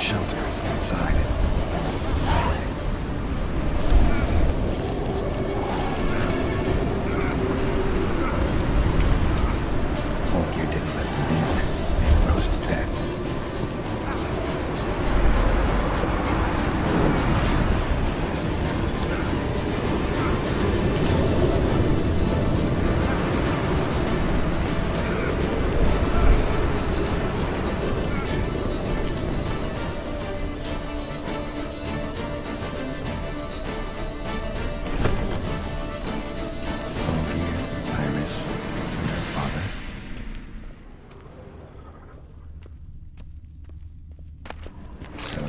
shelter inside. Olgeird didn't let them in. They froze to death.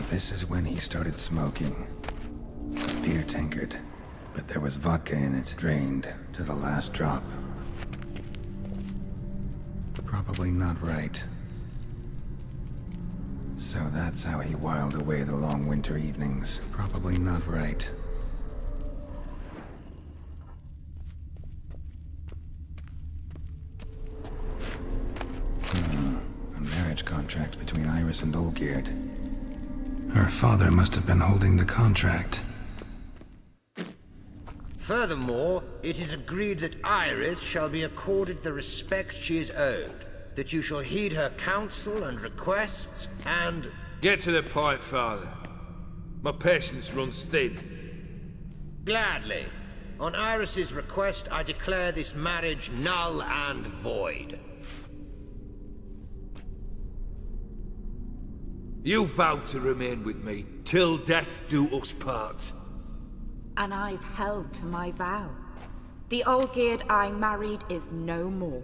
This is when he started smoking. Beer tankard, but there was vodka in it, drained to the last drop. Probably not right. So that's how he whiled away the long winter evenings. Probably not right. A marriage contract between Iris and Olgeird. Her father must have been holding the contract. Furthermore, it is agreed that Iris shall be accorded the respect she is owed, that you shall heed her counsel and requests, and... Get to the point, Father. My patience runs thin. Gladly. On Iris's request, I declare this marriage null and void. You vowed to remain with me till death do us part. And I've held to my vow. The Olgeird I married is no more.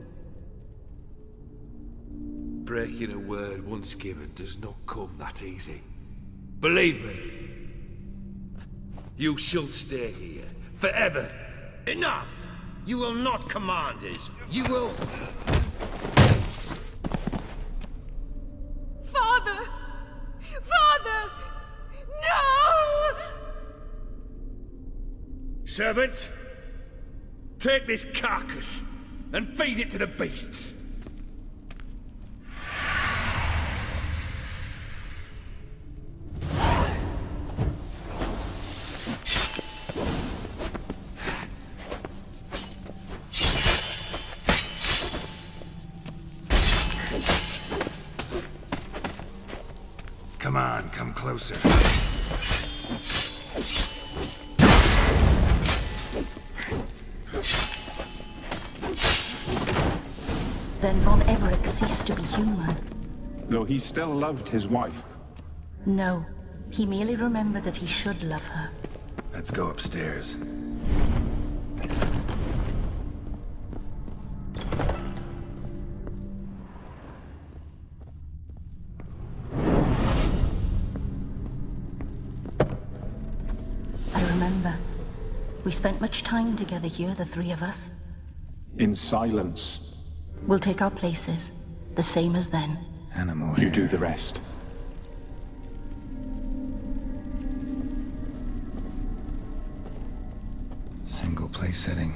Breaking a word once given does not come that easy. Believe me. You shall stay here forever. Enough! You will not command us. You will... Father! Father! No! Servant, take this carcass and feed it to the beasts. Come on, come closer. Then von Everec ceased to be human. Though he still loved his wife. No, he merely remembered that he should love her. Let's go upstairs. We spent much time together here, the three of us. In silence. We'll take our places, the same as then. Animal You hair. do the rest. Single place setting.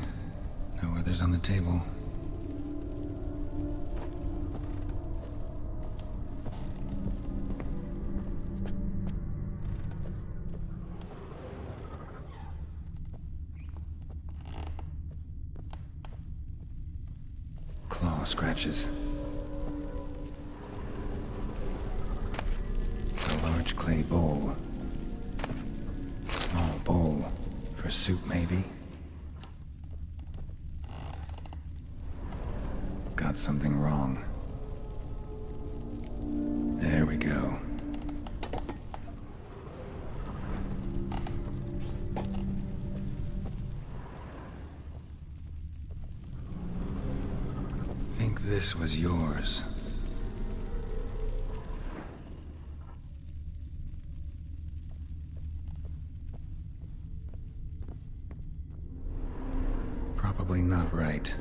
No others on the table. Claw scratches. A large clay bowl. Small bowl. For soup, maybe? Got something wrong. There we go. Think this was yours. Probably not right.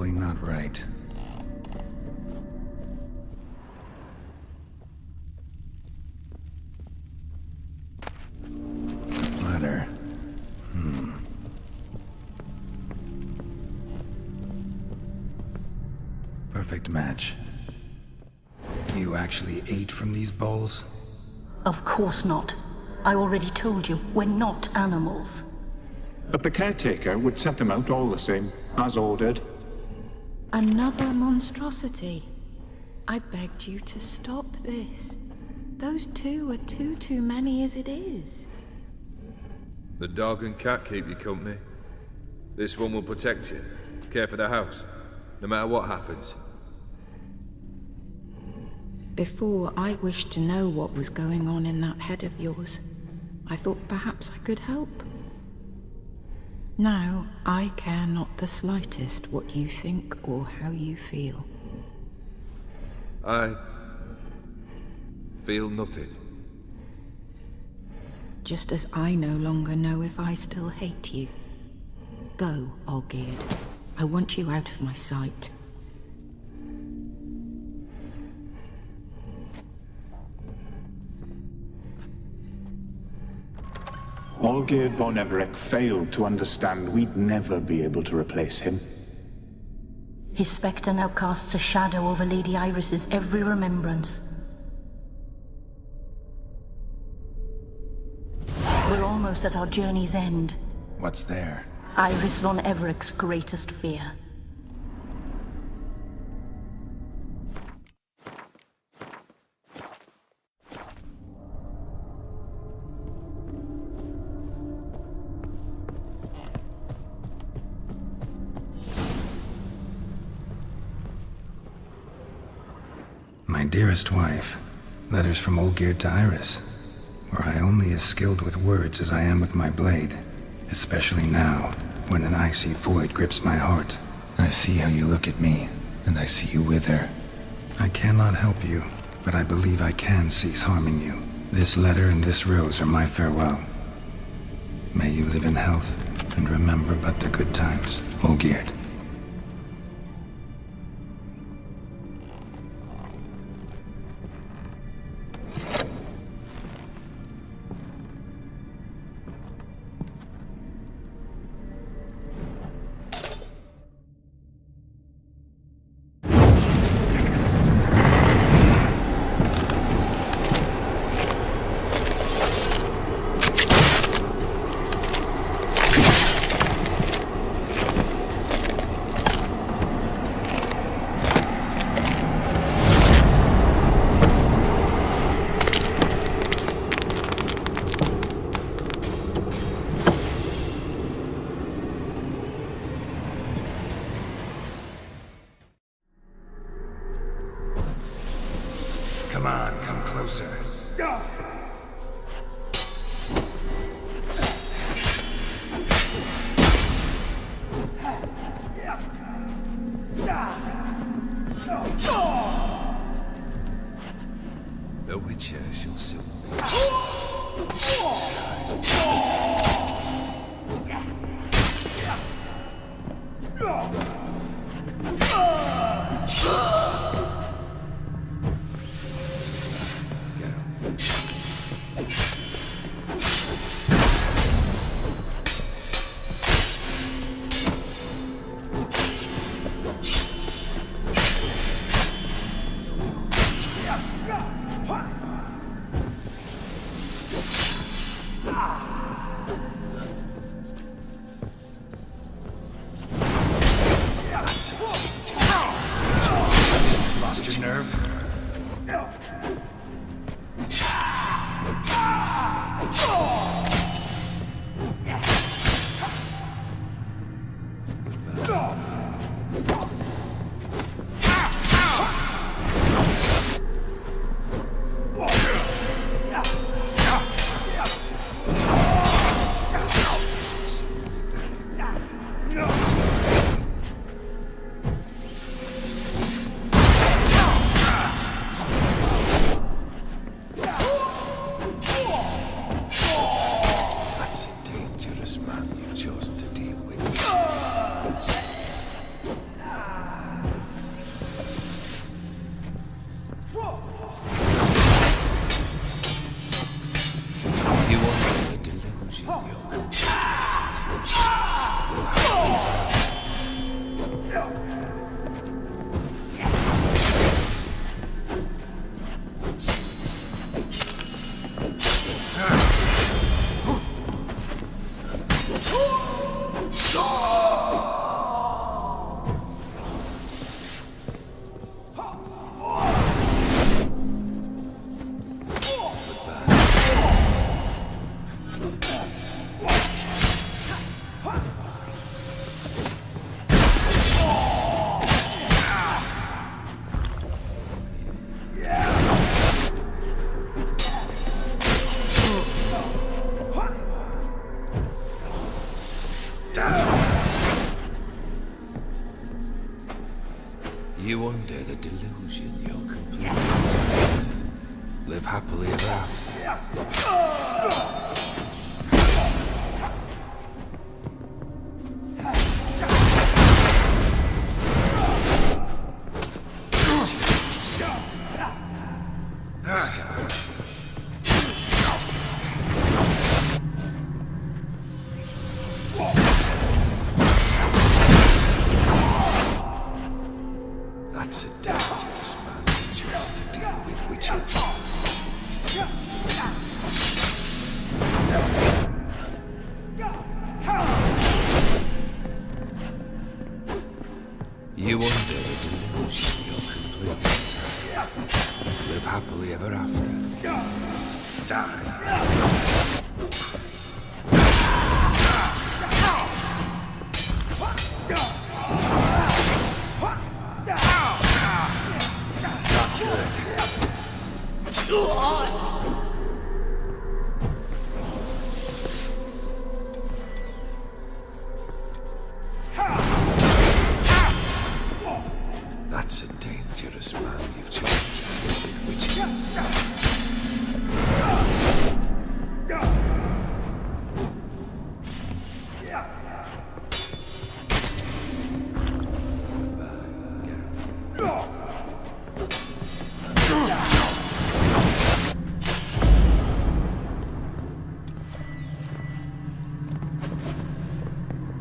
probably not right. Letter. Perfect match. You actually ate from these bowls? Of course not. I already told you, we're not animals. But the caretaker would set them out all the same, as ordered. Another monstrosity. I begged you to stop this. Those two are too many as it is. The dog and cat keep you company. This one will protect you, care for the house, no matter what happens. Before, I wished to know what was going on in that head of yours. I thought perhaps I could help. Now, I care not the slightest what you think or how you feel. I feel nothing. Just as I no longer know if I still hate you. Go, Olgeird. I want you out of my sight. Olgeird von Everec failed to understand we'd never be able to replace him. His spectre now casts a shadow over Lady Iris's every remembrance. We're almost at our journey's end. What's there? Iris von Everec's greatest fear. My dearest wife, letters from Olgeird to Iris. Were I only as skilled with words as I am with my blade, especially now, when an icy void grips my heart. I see how you look at me, and I see you wither. I cannot help you, but I believe I can cease harming you. This letter and this rose are my farewell. May you live in health, and remember but the good times, Olgeird. Come on, come closer. The Witcher shall soon be. Lost your nerve? your complete tasks. Live happily. You under the delusion you're complete tasks. Live happily ever after. That's a dangerous man who chose to deal with witches. You under the delusion you're complete tasks. Live happily ever after. Die. That's a dangerous man you've chosen to deal with witches.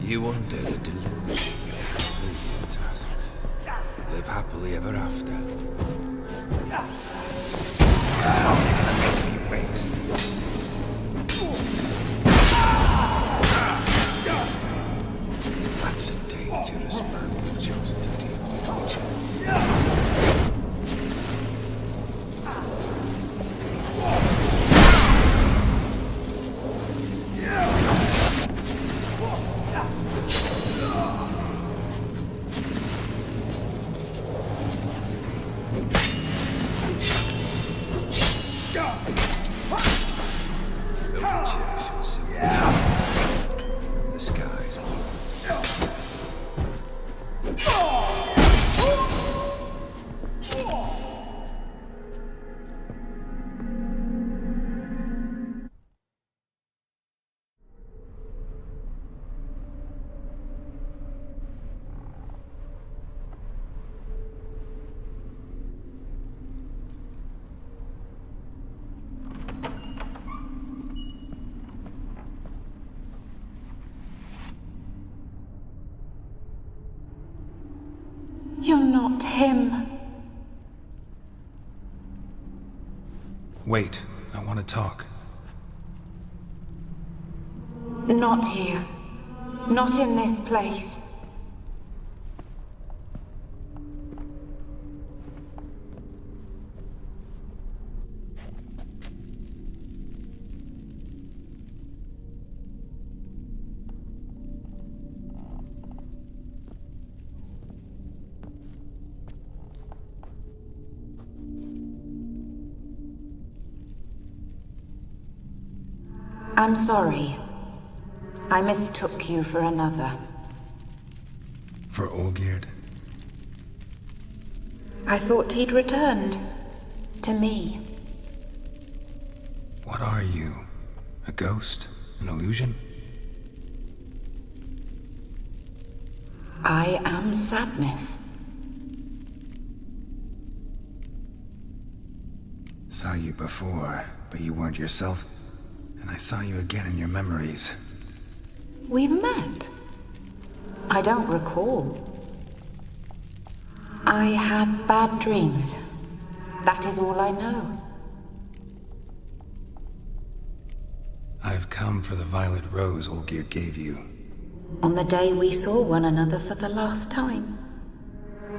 You under the delusion you're completing tasks. Live happily ever after. Make me wait. That's a dangerous man you've chosen to deal with witches. The skies You're not him. Wait, I want to talk. Not here. Not in this place. I'm sorry. I mistook you for another. For Olgeird? I thought he'd returned. To me. What are you? A ghost? An illusion? I am sadness. Saw you before, but you weren't yourself and I saw you again in your memories. We've met? I don't recall. I had bad dreams. That is all I know. I've come for the violet rose Olgeird gave you. On the day we saw one another for the last time,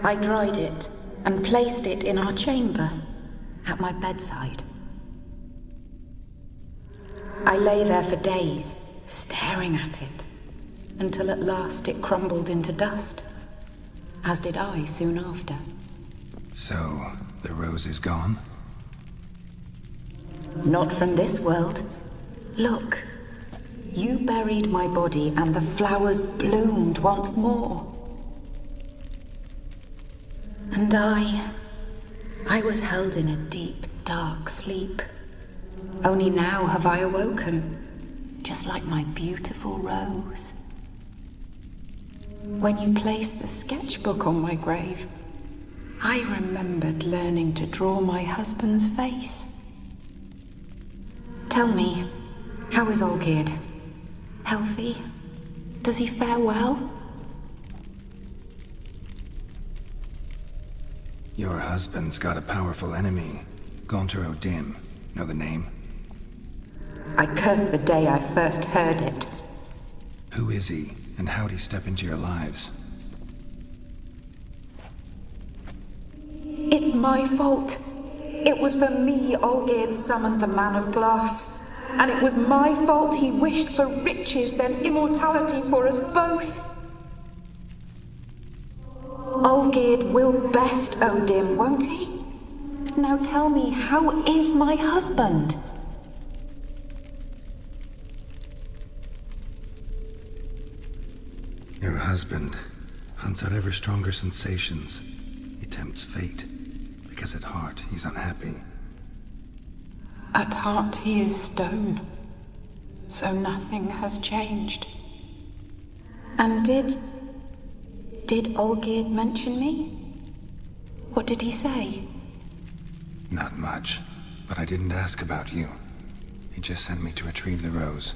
I dried it and placed it in our chamber, at my bedside. I lay there for days, staring at it, until at last it crumbled into dust, as did I soon after. So, the rose is gone? Not from this world. Look, you buried my body and the flowers bloomed once more. And I was held in a deep, dark sleep. Only now have I awoken, just like my beautiful rose. When you placed the sketchbook on my grave, I remembered learning to draw my husband's face. Tell me, how is Olgeird? Healthy? Does he fare well? Your husband's got a powerful enemy, Gaunter O'Dimm. Know the name? I curse the day I first heard it. Who is he, and how'd he step into your lives? It's my fault. It was for me Olgeird summoned the Man of Glass. And it was my fault he wished for riches, then immortality for us both. Olgeird will best O'Dimm, won't he? Now tell me, how is my husband? Your husband hunts out ever stronger sensations. He tempts fate, because at heart he's unhappy. At heart he is stone, so nothing has changed. And did Olgeird mention me? What did he say? Not much, but I didn't ask about you. He just sent me to retrieve the rose.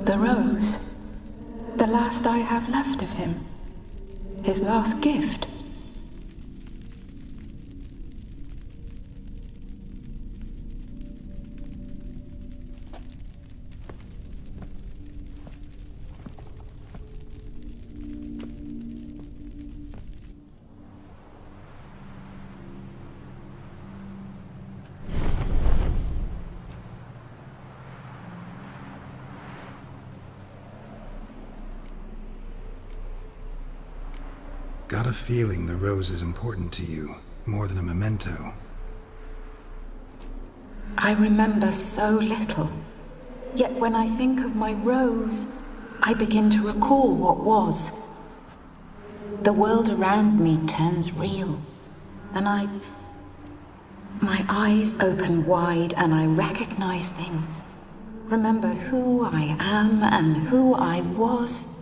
The rose? The last I have left of him? His last gift? Got a feeling the rose is important to you, more than a memento. I remember so little. Yet when I think of my rose, I begin to recall what was. The world around me turns real, and my eyes open wide and I recognize things. Remember who I am and who I was.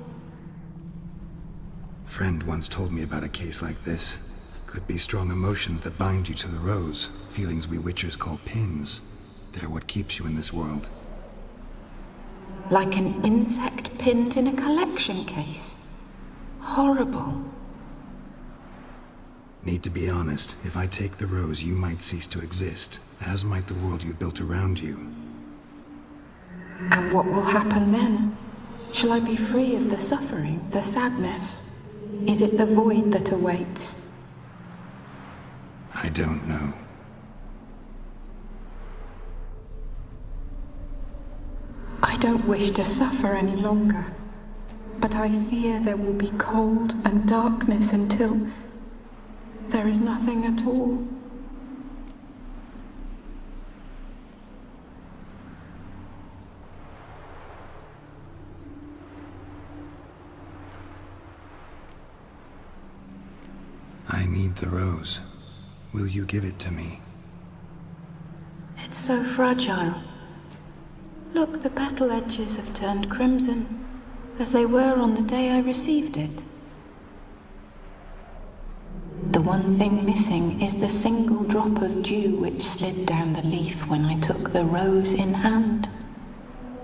Friend once told me about a case like this. Could be strong emotions that bind you to the rose, feelings we witchers call pins. They're what keeps you in this world. Like an insect pinned in a collection case. Horrible. Need to be honest, if I take the rose, you might cease to exist, as might the world you built around you. And what will happen then? Shall I be free of the suffering, the sadness? Is it the void that awaits? I don't know. I don't wish to suffer any longer, but I fear there will be cold and darkness until there is nothing at all. I need the rose. Will you give it to me? It's so fragile. Look, the petal edges have turned crimson, as they were on the day I received it. The one thing missing is the single drop of dew which slid down the leaf when I took the rose in hand.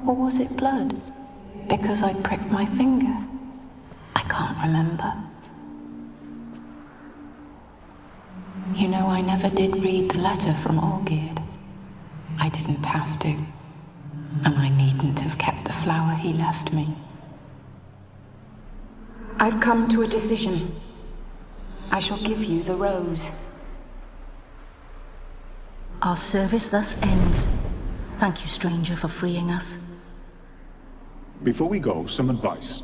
Or was it blood? Because I pricked my finger? I can't remember. You know, I never did read the letter from Olgeird. I didn't have to. And I needn't have kept the flower he left me. I've come to a decision. I shall give you the rose. Our service thus ends. Thank you, stranger, for freeing us. Before we go, some advice.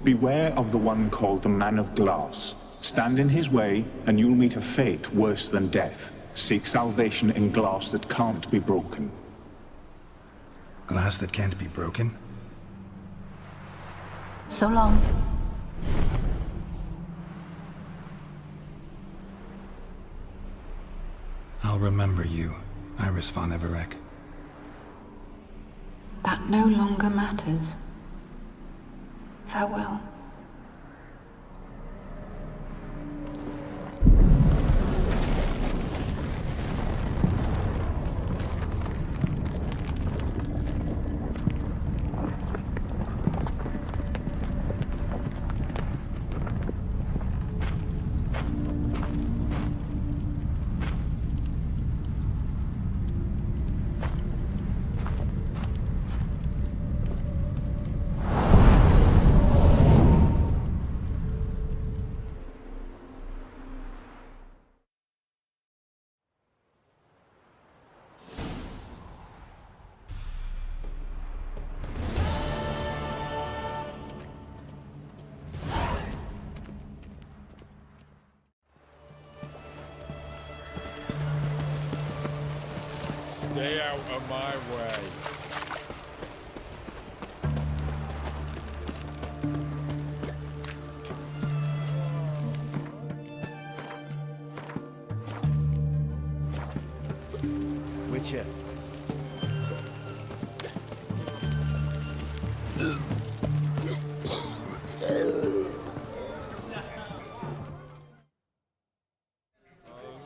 Beware of the one called the Man of Glass. Stand in his way, and you'll meet a fate worse than death. Seek salvation in glass that can't be broken. Glass that can't be broken? So long. I'll remember you, Iris von Everec. That no longer matters. Farewell. Stay out of my way. Witcher.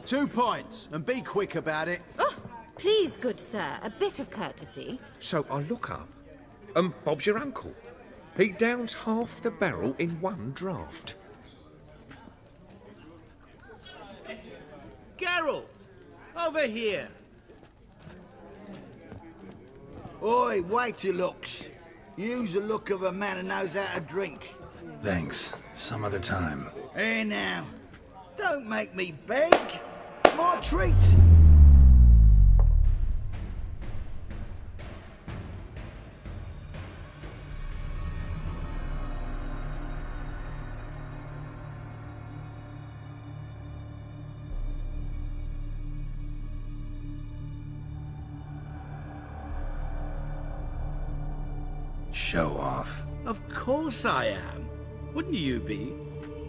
Two points, and be quick about it. Oh, please, good sir, a bit of courtesy. So I look up, and Bob's your uncle. He downs half the barrel in one draught. Geralt! Over here! Oi, wait your looks. Use the look of a man who knows how to drink. Thanks. Some other time. Here now. Don't make me beg. My treat. Show off. Of course I am. Wouldn't you be?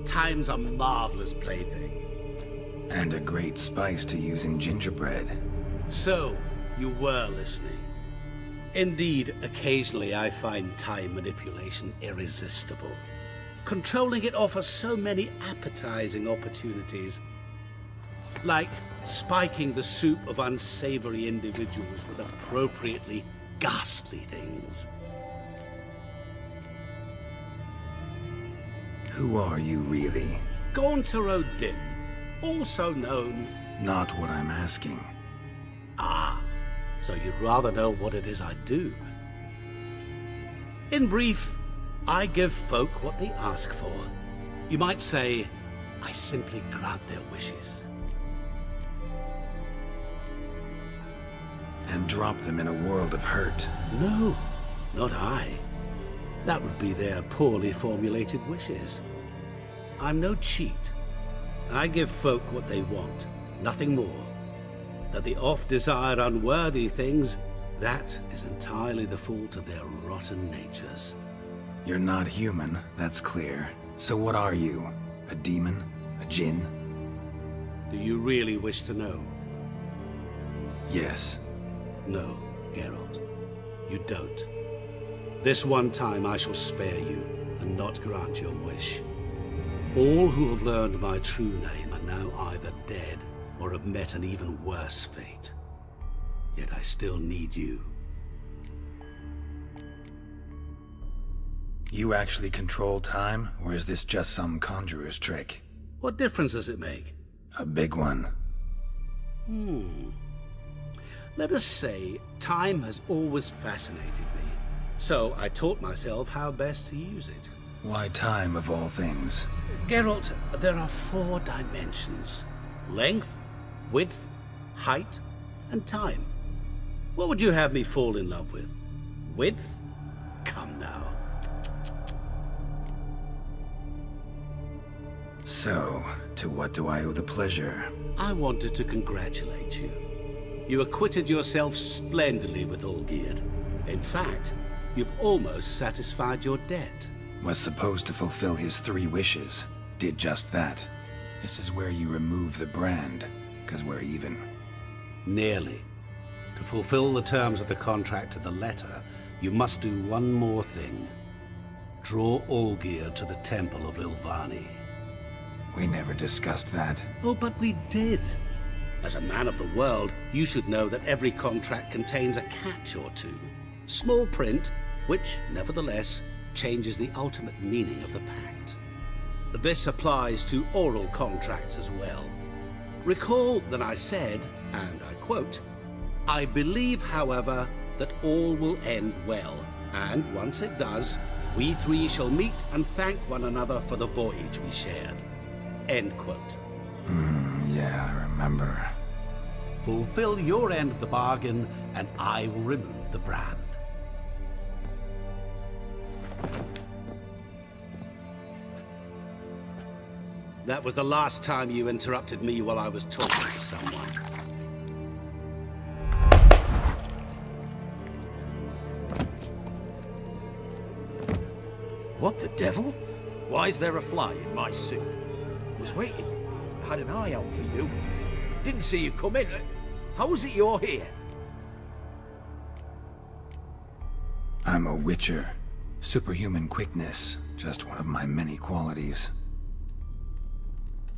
Time's a marvelous plaything. And a great spice to use in gingerbread. So, you were listening. Indeed, occasionally I find time manipulation irresistible. Controlling it offers so many appetizing opportunities. Like spiking the soup of unsavory individuals with appropriately ghastly things. Who are you really? Gaunter O'Dimm, also known... Not what I'm asking. Ah, so you'd rather know what it is I do. In brief, I give folk what they ask for. You might say, I simply grant their wishes. And drop them in a world of hurt. No, not I. That would be their poorly formulated wishes. I'm no cheat. I give folk what they want, nothing more. That they oft desire unworthy things, that is entirely the fault of their rotten natures. You're not human, that's clear. So what are you? A demon? A djinn? Do you really wish to know? Yes. No, Geralt. You don't. This one time I shall spare you, and not grant your wish. All who have learned my true name are now either dead, or have met an even worse fate. Yet I still need you. You actually control time, or is this just some conjurer's trick? What difference does it make? A big one. Let us say time has always fascinated me, so I taught myself how best to use it. Why time, of all things? Geralt, there are 4 dimensions. Length, width, height, and time. What would you have me fall in love with? Width? Come now. So, to what do I owe the pleasure? I wanted to congratulate you. You acquitted yourself splendidly with Olgeird. In fact, you've almost satisfied your debt. Was supposed to fulfill his 3 wishes. Did just that. This is where you remove the brand, 'cause we're even. Nearly. To fulfill the terms of the contract to the letter, you must do one more thing. Draw Olgeird to the Temple of Lilvani. We never discussed that. Oh, but we did. As a man of the world, you should know that every contract contains a catch or two. Small print, which, nevertheless, changes the ultimate meaning of the pact. This applies to oral contracts as well. Recall that I said, and I quote, "I believe, however, that all will end well, and once it does, we 3 shall meet and thank one another for the voyage we shared." End quote. Yeah, I remember. Fulfill your end of the bargain, and I will remove the brand. That was the last time you interrupted me while I was talking to someone. What the devil? Why is there a fly in my soup? Was waiting. Had an eye out for you. Didn't see you come in. How is it you're here? I'm a witcher. Superhuman quickness. Just one of my many qualities.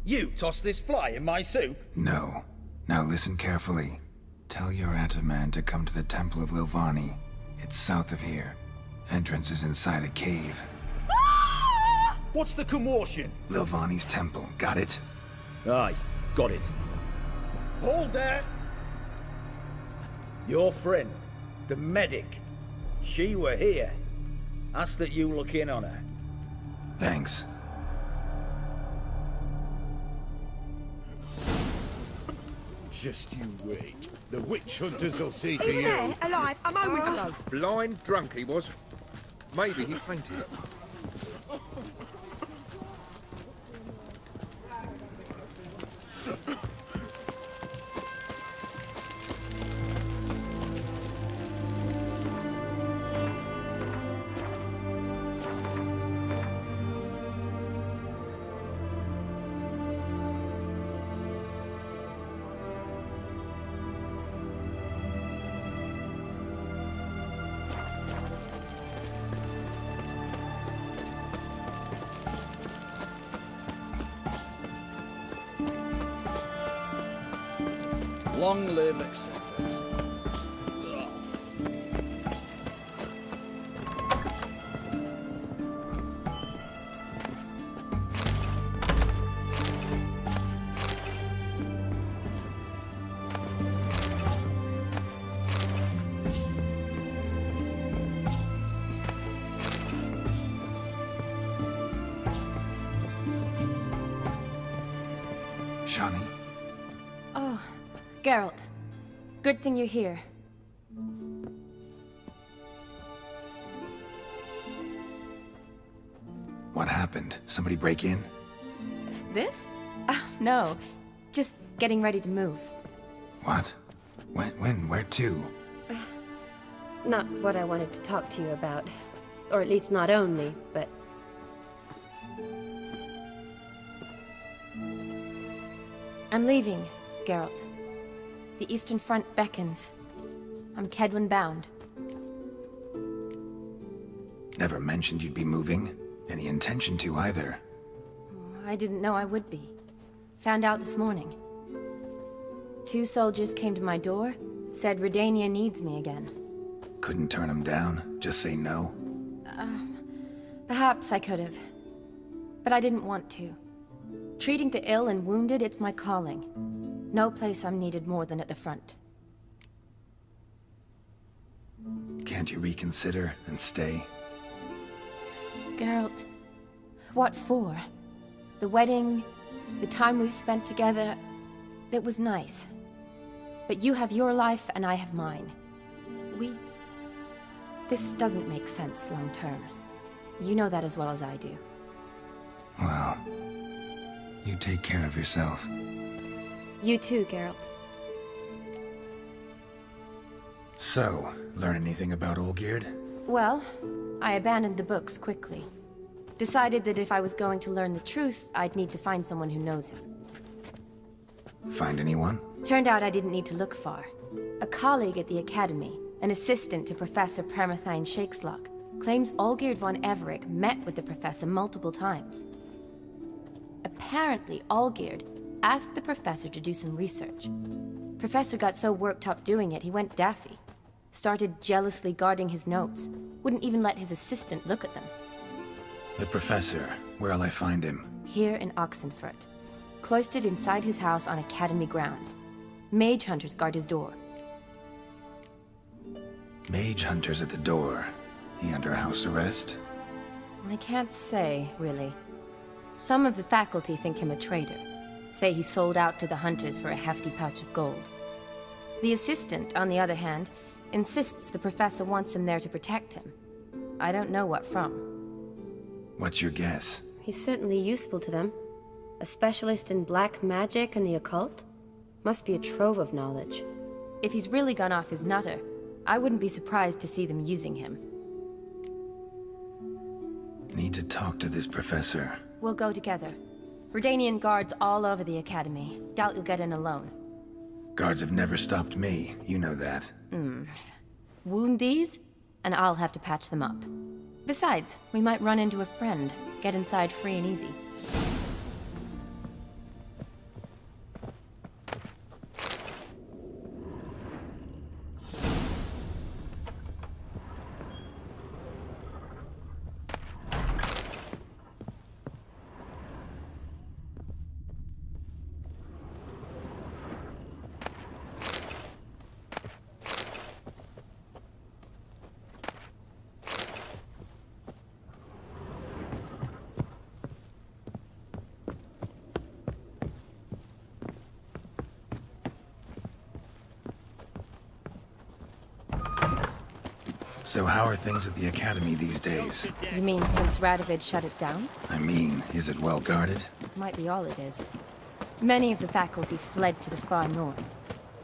You tossed this fly in my soup? No. Now listen carefully. Tell your Ataman to come to the Temple of Lilvani. It's south of here. Entrance is inside a cave. What's the commotion? Lilvani's temple. Got it? Aye, got it. Hold there! Your friend, the medic. She were here. Ask that you look in on her. Thanks. Just you wait. The witch hunters will see to you. Yeah, alive, a moment ago. Blind drunk he was. Maybe he fainted. Long live, etc. Shani? Oh, Geralt. Good thing you're here. What happened? Somebody break in? This? No. Just getting ready to move. What? When? Where to? Not what I wanted to talk to you about. Or at least not only, but... I'm leaving, Geralt. The Eastern Front beckons. I'm Kedwin bound. Never mentioned you'd be moving. Any intention to either. I didn't know I would be. Found out this morning. 2 soldiers came to my door, said Redania needs me again. Couldn't turn them down? Just say no? Perhaps I could have. But I didn't want to. Treating the ill and wounded, it's my calling. No place I'm needed more than at the front. Can't you reconsider and stay? Geralt, what for? The wedding, the time we've spent together, it was nice. But you have your life and I have mine. This doesn't make sense long term. You know that as well as I do. Well, you take care of yourself. You too, Geralt. So, learn anything about Olgeird? Well, I abandoned the books quickly. Decided that if I was going to learn the truth, I'd need to find someone who knows him. Find anyone? Turned out I didn't need to look far. A colleague at the Academy, an assistant to Professor Permathine Shakeslock, claims Olgeird von Everec met with the professor multiple times. Apparently, Olgeird asked the professor to do some research. Professor got so worked up doing it, he went daffy. Started jealously guarding his notes. Wouldn't even let his assistant look at them. The professor. Where'll I find him? Here in Oxenfurt. Cloistered inside his house on Academy grounds. Mage hunters guard his door. Mage hunters at the door. He under house arrest? I can't say, really. Some of the faculty think him a traitor. Say he sold out to the hunters for a hefty pouch of gold. The assistant, on the other hand, insists the professor wants him there to protect him. I don't know what from. What's your guess? He's certainly useful to them. A specialist in black magic and the occult? Must be a trove of knowledge. If he's really gone off his nutter, I wouldn't be surprised to see them using him. Need to talk to this professor. We'll go together. Redanian guards all over the Academy. Doubt you'll get in alone. Guards have never stopped me, you know that. Wound these, and I'll have to patch them up. Besides, we might run into a friend. Get inside free and easy. So how are things at the Academy these days? You mean since Radovid shut it down? I mean, is it well guarded? Might be all it is. Many of the faculty fled to the far north.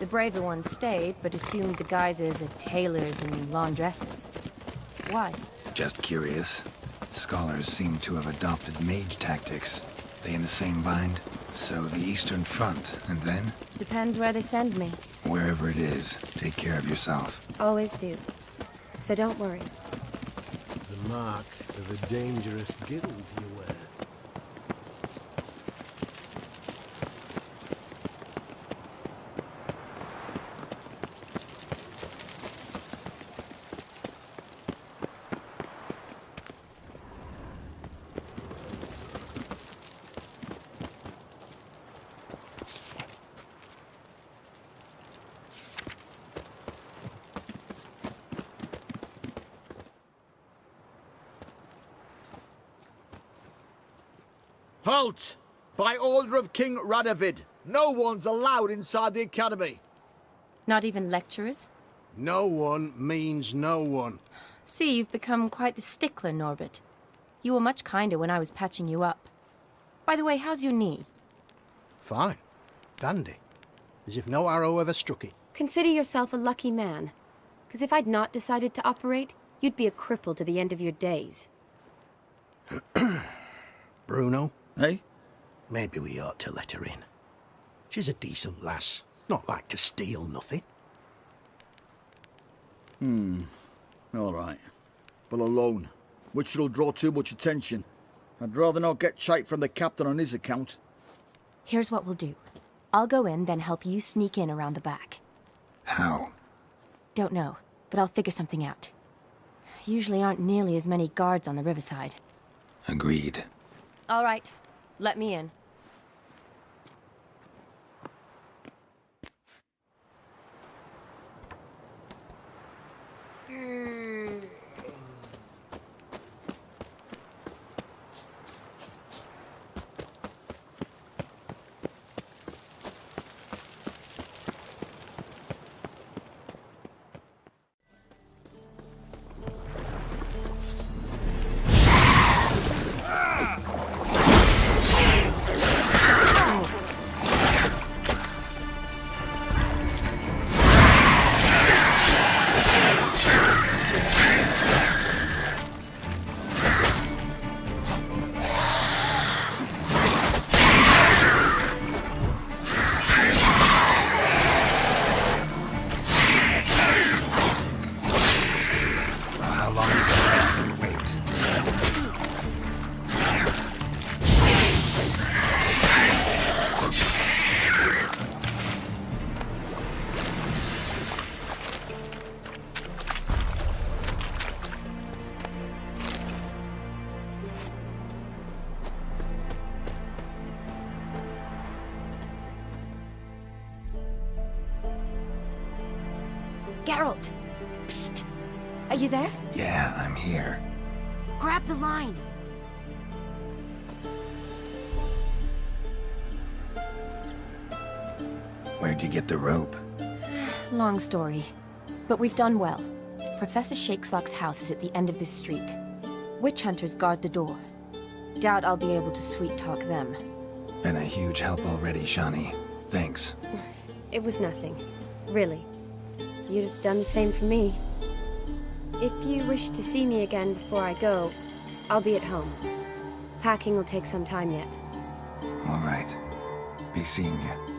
The braver ones stayed, but assumed the guises of tailors and laundresses. Why? Just curious. Scholars seem to have adopted mage tactics. They in the same bind? So the Eastern Front, and then? Depends where they send me. Wherever it is, take care of yourself. Always do. So don't worry. The mark of a dangerous guild you wear. Halt! By order of King Radovid, no one's allowed inside the Academy. Not even lecturers? No one means no one. See, you've become quite the stickler, Norbert. You were much kinder when I was patching you up. By the way, how's your knee? Fine. Dandy. As if no arrow ever struck it. Consider yourself a lucky man. Because if I'd not decided to operate, you'd be a cripple to the end of your days. Bruno? Eh? Maybe we ought to let her in. She's a decent lass. Not like to steal nothing. All right. But alone, which will draw too much attention. I'd rather not get shite from the captain on his account. Here's what we'll do. I'll go in, then help you sneak in around the back. How? Don't know, but I'll figure something out. Usually aren't nearly as many guards on the riverside. Agreed. All right, let me in. Geralt! Psst! Are you there? Yeah, I'm here. Grab the line! Where'd you get the rope? Long story. But we've done well. Professor Shakesock's house is at the end of this street. Witch hunters guard the door. Doubt I'll be able to sweet-talk them. Been a huge help already, Shani. Thanks. It was nothing. Really. You'd have done the same for me. If you wish to see me again before I go, I'll be at home. Packing will take some time yet. All right. Be seeing you.